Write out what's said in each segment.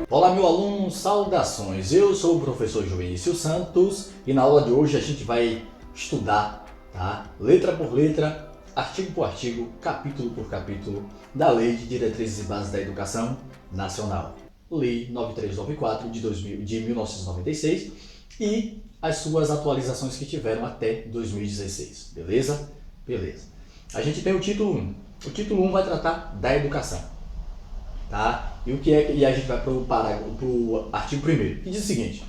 Olá, meu aluno, saudações! Eu sou o professor Joenício Santos e na aula de hoje a gente vai estudar, tá? Letra por letra, artigo por artigo, capítulo por capítulo da Lei de Diretrizes e Bases da Educação Nacional, Lei 9394 de 1996 e as suas atualizações que tiveram até 2016, beleza? Beleza. A gente tem o título 1. O título 1 vai tratar da educação. Tá? E a gente vai para o artigo 1º, que diz o seguinte: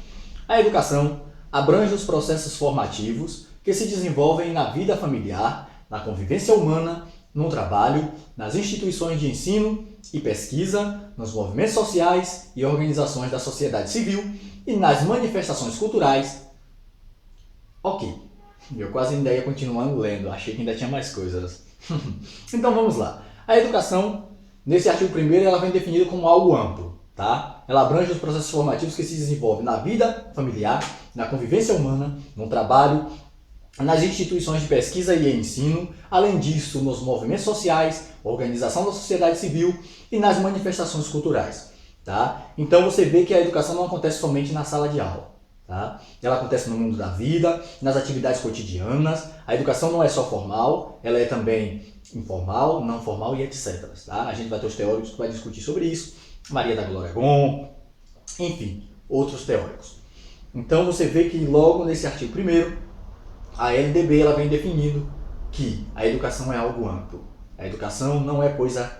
a educação abrange os processos formativos que se desenvolvem na vida familiar, na convivência humana, no trabalho, nas instituições de ensino e pesquisa, nos movimentos sociais e organizações da sociedade civil e nas manifestações culturais. Ok, eu quase ainda ia continuando lendo, achei que ainda tinha mais coisas. Então vamos lá. A educação, nesse artigo 1º, ela vem definida como algo amplo, tá? Ela abrange os processos formativos que se desenvolvem na vida familiar, na convivência humana, no trabalho, nas instituições de pesquisa e ensino, além disso, nos movimentos sociais, organização da sociedade civil e nas manifestações culturais, tá? Então você vê que a educação não acontece somente na sala de aula, tá? Ela acontece no mundo da vida, nas atividades cotidianas. A educação não é só formal, ela é também informal, não formal e etc. Tá? A gente vai ter os teóricos que vai discutir sobre isso, Maria da Glória Gon, enfim, outros teóricos. Então você vê que logo nesse artigo 1º, a LDB ela vem definindo que a educação é algo amplo. A educação não é coisa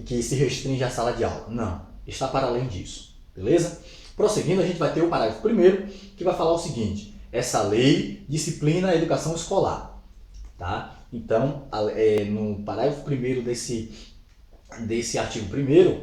que se restringe à sala de aula, não, está para além disso, beleza? Prosseguindo, a gente vai ter o parágrafo 1º, que vai falar o seguinte: essa lei disciplina a educação escolar, tá? Então, no parágrafo 1º desse artigo 1º,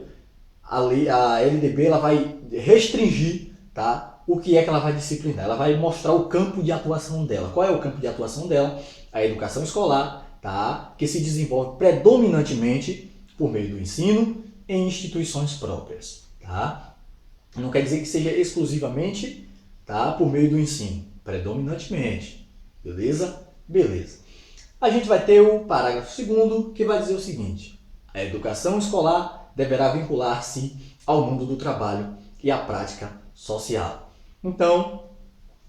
a LDB ela vai restringir, tá? O que é que ela vai disciplinar? Ela vai mostrar o campo de atuação dela. Qual é o campo de atuação dela? A educação escolar, tá? Que se desenvolve predominantemente por meio do ensino em instituições próprias, tá? Não quer dizer que seja exclusivamente, tá, por meio do ensino, predominantemente, beleza? Beleza. A gente vai ter o parágrafo 2º, que vai dizer o seguinte: a educação escolar deverá vincular-se ao mundo do trabalho e à prática social. Então,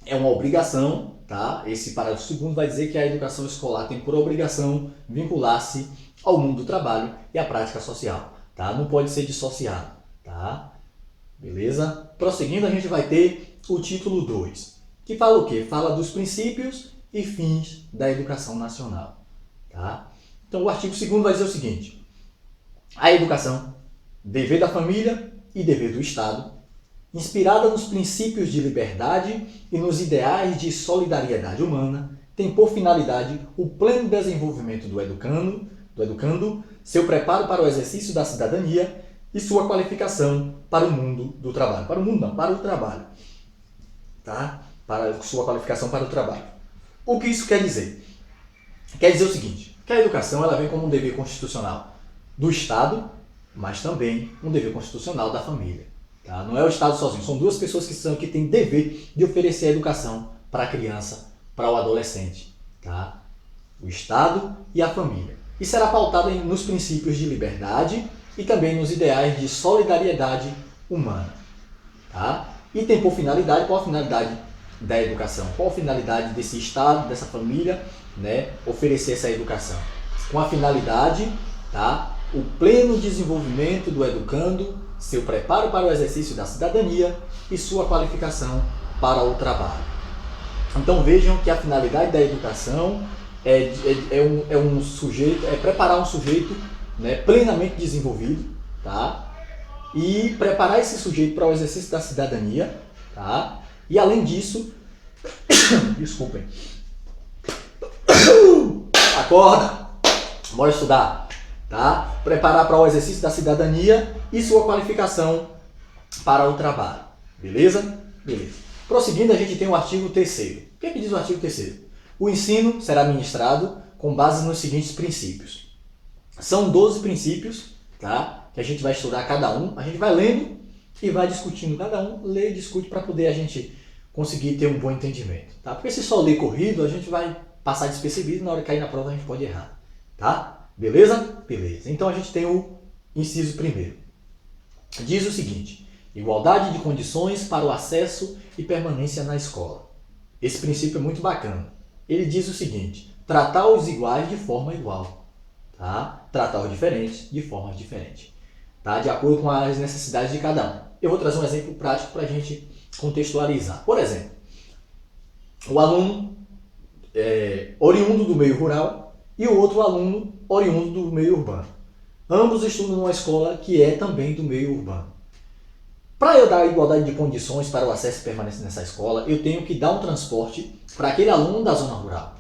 é uma obrigação, tá? Esse parágrafo 2º vai dizer que a educação escolar tem por obrigação vincular-se ao mundo do trabalho e à prática social, tá? Não pode ser dissociado, tá? Beleza? Prosseguindo, a gente vai ter o título 2, que fala o quê? Fala dos princípios e fins da educação nacional, tá? Então, o artigo 2º vai dizer o seguinte: a educação, dever da família e dever do Estado, inspirada nos princípios de liberdade e nos ideais de solidariedade humana, tem por finalidade o pleno desenvolvimento do educando, seu preparo para o exercício da cidadania e sua qualificação para o mundo do trabalho. Para o mundo não, para o trabalho. Tá? Para sua qualificação para o trabalho. O que isso quer dizer? Quer dizer o seguinte: que a educação ela vem como um dever constitucional do Estado, mas também um dever constitucional da família. Tá? Não é o Estado sozinho, são duas pessoas que têm dever de oferecer a educação para a criança, para o adolescente. Tá? O Estado e a família. E será pautada nos princípios de liberdade e também nos ideais de solidariedade humana. Tá? E tem por finalidade, qual a finalidade da educação? Qual a finalidade desse Estado, dessa família, né, oferecer essa educação? Com a finalidade, tá, o pleno desenvolvimento do educando, seu preparo para o exercício da cidadania e sua qualificação para o trabalho. Então vejam que a finalidade da educação é preparar um sujeito, né, plenamente desenvolvido, tá? E preparar esse sujeito para o exercício da cidadania, tá? E além disso, desculpem, acorda, bora estudar, tá? Preparar para o exercício da cidadania e sua qualificação para o trabalho, beleza? Beleza. Prosseguindo, a gente tem o artigo 3º. O que é que diz o artigo 3º? O ensino será ministrado com base nos seguintes princípios. São 12 princípios, tá? Que a gente vai estudar cada um, a gente vai lendo e vai discutindo cada um, lê e discute para poder a gente conseguir ter um bom entendimento, tá? Porque se só ler corrido, a gente vai passar despercebido e na hora de cair na prova a gente pode errar, tá? Beleza? Beleza. Então a gente tem o inciso 1º. Diz o seguinte: Igualdade de condições para o acesso e permanência na escola. Esse princípio é muito bacana. Ele diz o seguinte: tratar os iguais de forma igual, tá? Tratar os diferentes de forma diferente, tá? De acordo com as necessidades de cada um. Eu vou trazer um exemplo prático para a gente contextualizar. Por exemplo, o aluno oriundo do meio rural e o outro aluno oriundo do meio urbano. Ambos estudam numa escola que é também do meio urbano. Para eu dar igualdade de condições para o acesso e permanência nessa escola, eu tenho que dar um transporte para aquele aluno da zona rural,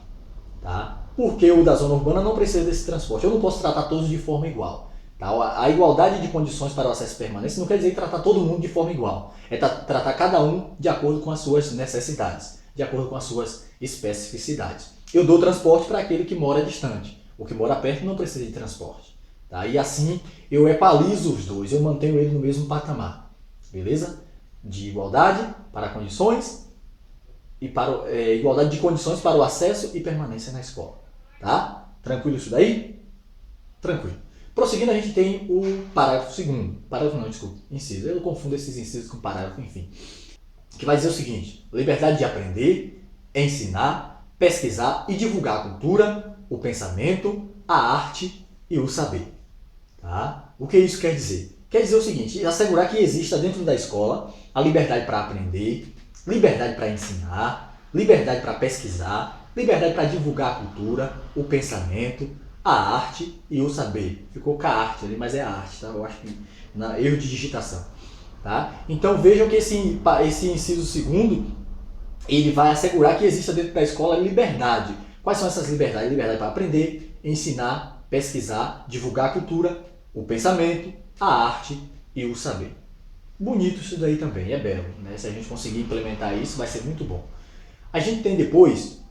tá? Porque o da zona urbana não precisa desse transporte. Eu não posso tratar todos de forma igual. Tá? A igualdade de condições para o acesso e permanência não quer dizer tratar todo mundo de forma igual. É tratar cada um de acordo com as suas necessidades, de acordo com as suas especificidades. Eu dou transporte para aquele que mora distante. O que mora perto não precisa de transporte. Tá? E assim eu equalizo os dois, eu mantenho ele no mesmo patamar. Beleza? De igualdade para condições e para igualdade de condições para o acesso e permanência na escola. Tá? Tranquilo isso daí? Tranquilo. Prosseguindo, a gente tem o parágrafo segundo. Parágrafo não, desculpa. Inciso. Eu confundo esses incisos com parágrafo, enfim. Que vai dizer o seguinte: liberdade de aprender, ensinar, pesquisar e divulgar a cultura, o pensamento, a arte e o saber. Tá? O que isso quer dizer? Quer dizer o seguinte: assegurar que exista dentro da escola a liberdade para aprender, liberdade para ensinar, liberdade para pesquisar, liberdade para divulgar a cultura, o pensamento, a arte e o saber. Ficou com a arte ali, mas é a arte, tá? Eu acho que erro de digitação. Tá? Então vejam que esse inciso segundo, ele vai assegurar que exista dentro da escola liberdade. Quais são essas liberdades? Liberdade para aprender, ensinar, pesquisar, divulgar a cultura, o pensamento, a arte e o saber. Bonito isso daí também, é belo, né? Se a gente conseguir implementar isso, vai ser muito bom. A gente tem depois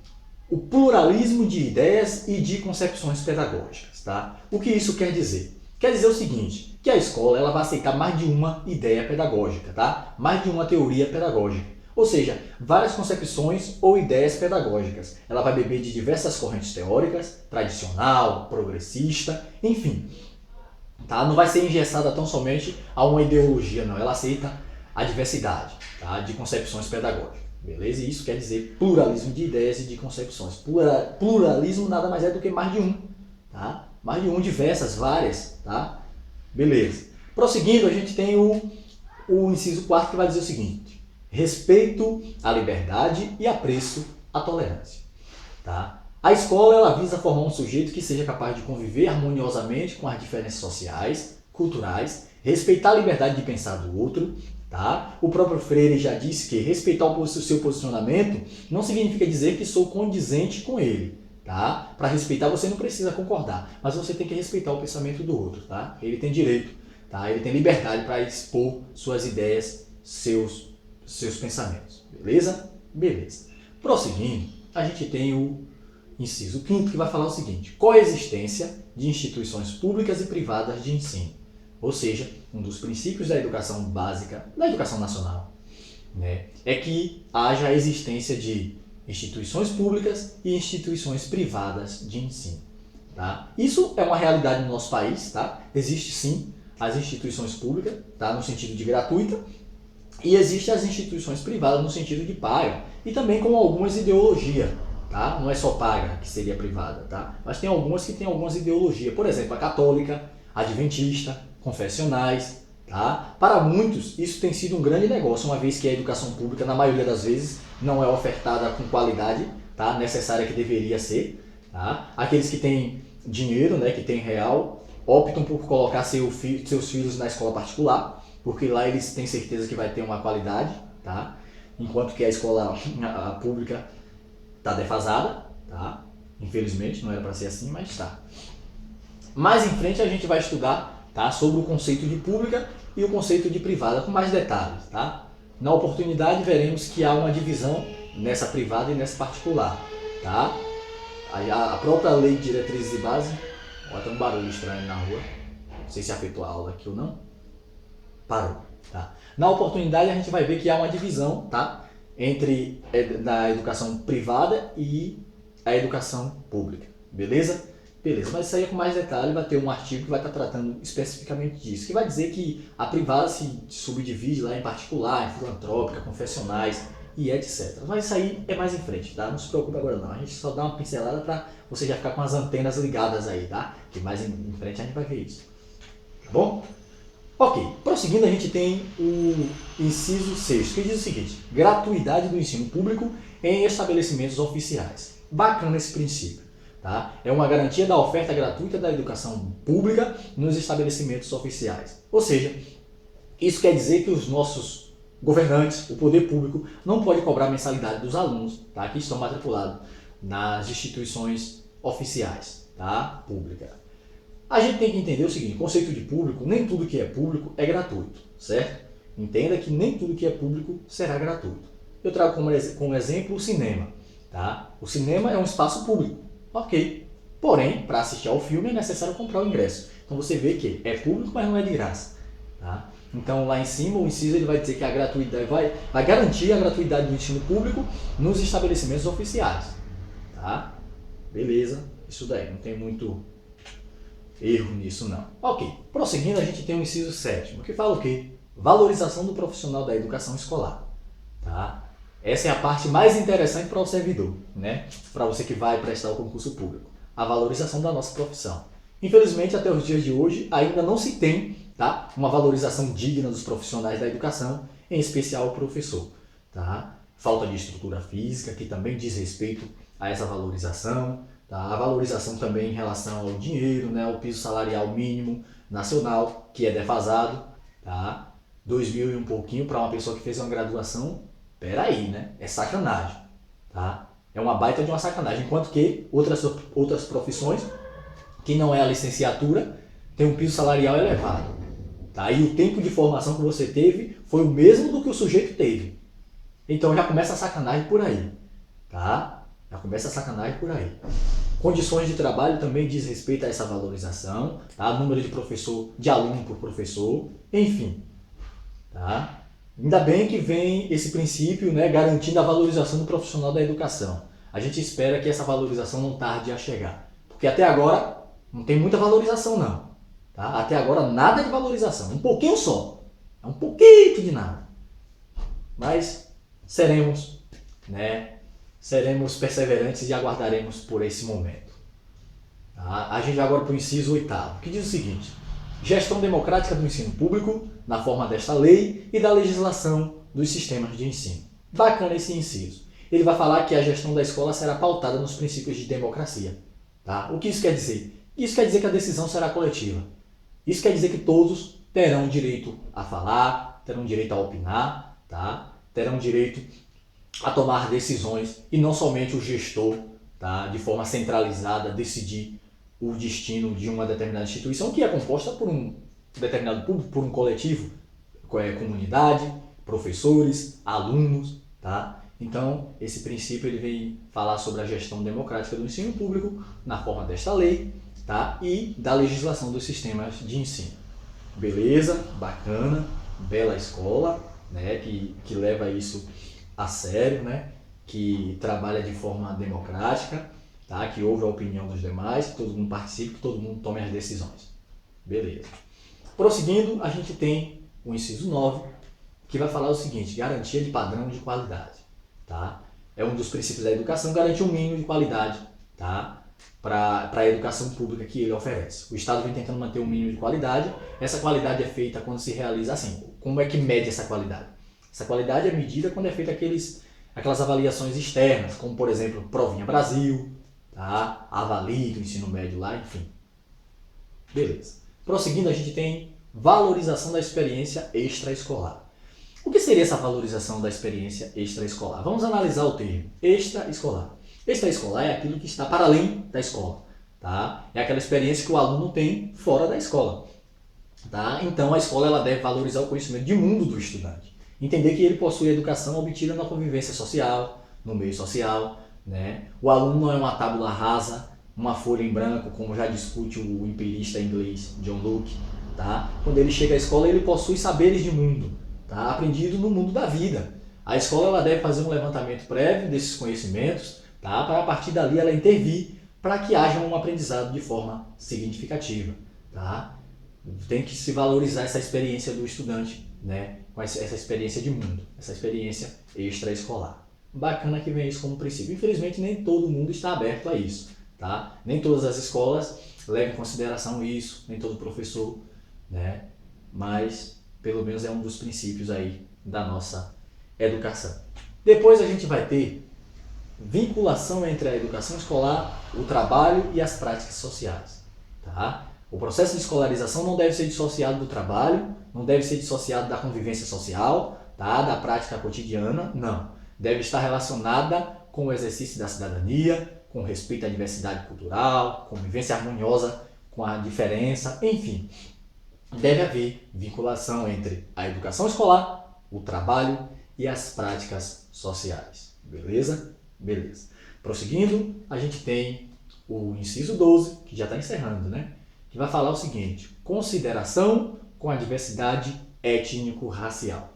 o pluralismo de ideias e de concepções pedagógicas. Tá? O que isso quer dizer? Quer dizer o seguinte, que a escola ela vai aceitar mais de uma ideia pedagógica, tá? Mais de uma teoria pedagógica. Ou seja, várias concepções ou ideias pedagógicas. Ela vai beber de diversas correntes teóricas, tradicional, progressista, enfim. Tá? Não vai ser engessada tão somente a uma ideologia, não. Ela aceita a diversidade, tá? De concepções pedagógicas. Beleza? E isso quer dizer pluralismo de ideias e de concepções. Pluralismo nada mais é do que mais de um. Tá? Mais de um, diversas, várias. Tá? Beleza. Prosseguindo, a gente tem o inciso 4 que vai dizer o seguinte: respeito à liberdade e apreço à tolerância. Tá? A escola ela visa formar um sujeito que seja capaz de conviver harmoniosamente com as diferenças sociais, culturais, respeitar a liberdade de pensar do outro. Tá? O próprio Freire já disse que respeitar o seu posicionamento não significa dizer que sou condizente com ele. Tá? Para respeitar você não precisa concordar, mas você tem que respeitar o pensamento do outro. Tá? Ele tem direito, tá? Ele tem liberdade para expor suas ideias, seus pensamentos. Beleza? Beleza. Prosseguindo, a gente tem o inciso 5º que vai falar o seguinte: coexistência de instituições públicas e privadas de ensino. Ou seja, um dos princípios da educação básica, da educação nacional, né, é que haja a existência de instituições públicas e instituições privadas de ensino. Tá? Isso é uma realidade no nosso país. Tá? Existe sim as instituições públicas, tá, no sentido de gratuita, e existem as instituições privadas no sentido de paga, e também com algumas ideologias. Tá? Não é só paga que seria privada, tá? Mas tem algumas que têm algumas ideologias. Por exemplo, a católica, a adventista, confessionais. Tá? Para muitos, isso tem sido um grande negócio, uma vez que a educação pública, na maioria das vezes, não é ofertada com qualidade, tá? Necessária que deveria ser. Tá? Aqueles que têm dinheiro, né, que têm real, optam por colocar seus filhos na escola particular, porque lá eles têm certeza que vai ter uma qualidade, tá? Enquanto que a escola pública está defasada, tá? Infelizmente, não era para ser assim, mas está. Mais em frente a gente vai estudar, tá, sobre o conceito de pública e o conceito de privada com mais detalhes. Tá? Na oportunidade veremos que há uma divisão nessa privada e nessa particular. Tá? Aí a própria lei de diretrizes e base, ó, tem um barulho estranho na rua, não sei se afetou a aula aqui ou não, parou. Tá? Na oportunidade a gente vai ver que há uma divisão, tá, entre a educação privada e a educação pública, beleza? Beleza, mas isso aí é com mais detalhe, vai ter um artigo que vai estar tratando especificamente disso, que vai dizer que a privada se subdivide lá em particular, em filantrópica, confessionais e etc. Mas isso aí é mais em frente, tá? Não se preocupe agora não, a gente só dá uma pincelada para você já ficar com as antenas ligadas aí, tá? Que mais em frente a gente vai ver isso, tá bom? Ok, prosseguindo a gente tem o inciso 6, que diz o seguinte: gratuidade do ensino público em estabelecimentos oficiais. Bacana esse princípio. Tá? É uma garantia da oferta gratuita da educação pública nos estabelecimentos oficiais. Ou seja, isso quer dizer que os nossos governantes, o poder público, não pode cobrar mensalidade dos alunos, tá? Que estão matriculados nas instituições oficiais, tá? Pública. A gente tem que entender o seguinte: conceito de público, nem tudo que é público é gratuito, certo? Entenda que nem tudo que é público será gratuito. Eu trago como exemplo o cinema, tá? O cinema é um espaço público. Ok. Porém, para assistir ao filme é necessário comprar o ingresso. Então você vê que é público, mas não é de graça. Tá? Então lá em cima o inciso ele vai dizer que a gratuidade vai garantir a gratuidade do ensino público nos estabelecimentos oficiais. Tá? Beleza, isso daí, não tem muito erro nisso não. Ok, prosseguindo a gente tem o inciso 7º, que fala o quê? Valorização do profissional da educação escolar. Tá? Essa é a parte mais interessante para o servidor, né? Para você que vai prestar o concurso público. A valorização da nossa profissão. Infelizmente, até os dias de hoje, ainda não se tem, tá, uma valorização digna dos profissionais da educação, em especial o professor. Tá? Falta de estrutura física, que também diz respeito a essa valorização. Tá? A valorização também em relação ao dinheiro, né? O piso salarial mínimo nacional, que é defasado. Tá? 2.000 e um pouquinho para uma pessoa que fez uma graduação. Peraí, né? É sacanagem, tá? É uma baita de uma sacanagem. Enquanto que outras profissões, que não é a licenciatura, tem um piso salarial elevado. Tá? E o tempo de formação que você teve foi o mesmo do que o sujeito teve. Então já começa a sacanagem por aí. Tá? Já começa a sacanagem por aí. Condições de trabalho também diz respeito a essa valorização. Tá? Número de aluno por professor, enfim. Tá? Ainda bem que vem esse princípio, né, garantindo a valorização do profissional da educação. A gente espera que essa valorização não tarde a chegar. Porque até agora não tem muita valorização não. Tá? Até agora nada de valorização. Um pouquinho só. É um pouquinho de nada. Mas seremos perseverantes e aguardaremos por esse momento. Tá? A gente vai agora para o inciso 8º, que diz o seguinte: gestão democrática do ensino público na forma desta lei e da legislação dos sistemas de ensino. Bacana esse inciso. Ele vai falar que a gestão da escola será pautada nos princípios de democracia. Tá? O que isso quer dizer? Isso quer dizer que a decisão será coletiva. Isso quer dizer que todos terão direito a falar, terão direito a opinar, tá? Terão direito a tomar decisões e não somente o gestor, tá? De forma centralizada, decidir o destino de uma determinada instituição que é composta por um determinado público, por um coletivo, comunidade, professores, alunos, tá? Então, esse princípio ele vem falar sobre a gestão democrática do ensino público na forma desta lei, tá? E da legislação dos sistemas de ensino. Beleza? Bacana, bela escola, né? Que leva isso a sério, né? Que trabalha de forma democrática, tá? Que ouve a opinião dos demais, que todo mundo participe, que todo mundo tome as decisões. Beleza. Prosseguindo, a gente tem o inciso 9, que vai falar o seguinte: garantia de padrão de qualidade. Tá? É um dos princípios da educação, garantir um mínimo de qualidade, tá? Para a educação pública que ele oferece. O Estado vem tentando manter um mínimo de qualidade. Essa qualidade é feita quando se realiza assim. Como é que mede essa qualidade? Essa qualidade é medida quando é feita aquelas avaliações externas, como por exemplo, Provinha Brasil, tá? Avalie do ensino médio lá, enfim. Beleza. Prosseguindo, a gente tem valorização da experiência extraescolar. O que seria essa valorização da experiência extraescolar? Vamos analisar o termo extraescolar. Extraescolar é aquilo que está para além da escola. Tá? É aquela experiência que o aluno tem fora da escola. Tá? Então a escola ela deve valorizar o conhecimento de mundo do estudante. Entender que ele possui educação obtida na convivência social, no meio social. Né? O aluno não é uma tábula rasa, uma folha em branco, como já discute o empirista inglês John Locke. Tá? Quando ele chega à escola, ele possui saberes de mundo, tá? Aprendido no mundo da vida. A escola ela deve fazer um levantamento prévio desses conhecimentos, tá? Para a partir dali ela intervir, para que haja um aprendizado de forma significativa, tá? Tem que se valorizar essa experiência do estudante, né? Com essa experiência de mundo, essa experiência extraescolar. Bacana que vem isso como princípio. Infelizmente, nem todo mundo está aberto a isso, tá? Nem todas as escolas levam em consideração isso, nem todo professor, né? Mas, pelo menos, é um dos princípios aí da nossa educação. Depois a gente vai ter vinculação entre a educação escolar, o trabalho e as práticas sociais, tá? O processo de escolarização não deve ser dissociado do trabalho, não deve ser dissociado da convivência social, tá? Da prática cotidiana, não. Deve estar relacionada com o exercício da cidadania, com respeito à diversidade cultural, convivência harmoniosa com a diferença, enfim. Deve haver vinculação entre a educação escolar, o trabalho e as práticas sociais. Beleza? Beleza. Prosseguindo, a gente tem o inciso 12, que já está encerrando, né? Que vai falar o seguinte: consideração com a diversidade étnico-racial.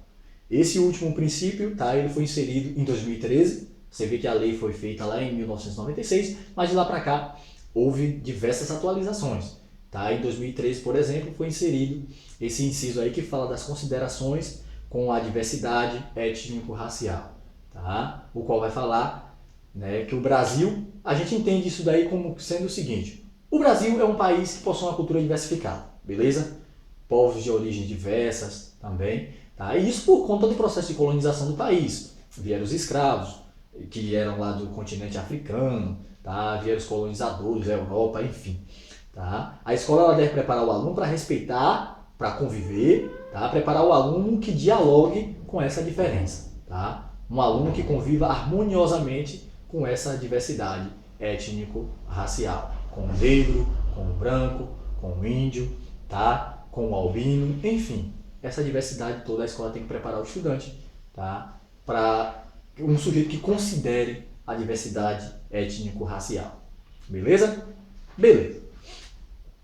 Esse último princípio, tá? Ele foi inserido em 2013. Você vê que a lei foi feita lá em 1996, mas de lá para cá houve diversas atualizações. Tá? Em 2013, por exemplo, foi inserido esse inciso aí que fala das considerações com a diversidade étnico-racial, tá? O qual vai falar, né, que o Brasil, a gente entende isso daí como sendo o seguinte: o Brasil é um país que possui uma cultura diversificada, beleza? Povos de origens diversas também, tá? E isso por conta do processo de colonização do país. Vieram os escravos, que eram lá do continente africano, tá? Vieram os colonizadores, a Europa, enfim. Tá? A escola ela deve preparar o aluno para respeitar, para conviver, tá? Preparar o aluno que dialogue com essa diferença. Tá? Um aluno que conviva harmoniosamente com essa diversidade étnico-racial, com o negro, com o branco, com o índio, tá? Com o albino, enfim. Essa diversidade toda a escola tem que preparar o estudante, tá? Para um sujeito que considere a diversidade étnico-racial. Beleza? Beleza.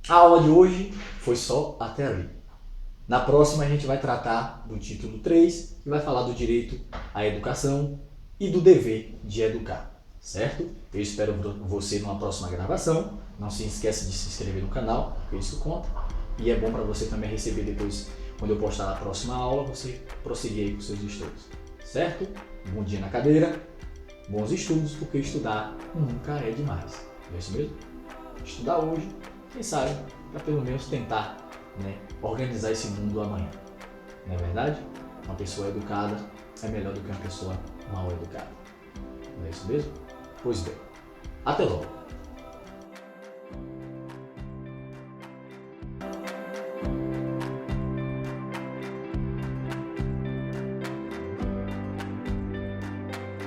A aula de hoje foi só até ali. Na próxima a gente vai tratar do título 3 e vai falar do direito à educação e do dever de educar, certo? Eu espero você numa próxima gravação. Não se esqueça de se inscrever no canal, porque isso conta. E é bom para você também receber depois, quando eu postar a próxima aula, você prosseguir aí com seus estudos, certo? Bom dia na cadeira, bons estudos, porque estudar nunca é demais. Não é isso mesmo? Estudar hoje, quem sabe, para pelo menos tentar, né, organizar esse mundo amanhã. Não é verdade? Uma pessoa educada é melhor do que uma pessoa mal educada. Não é isso mesmo? Pois bem, até logo!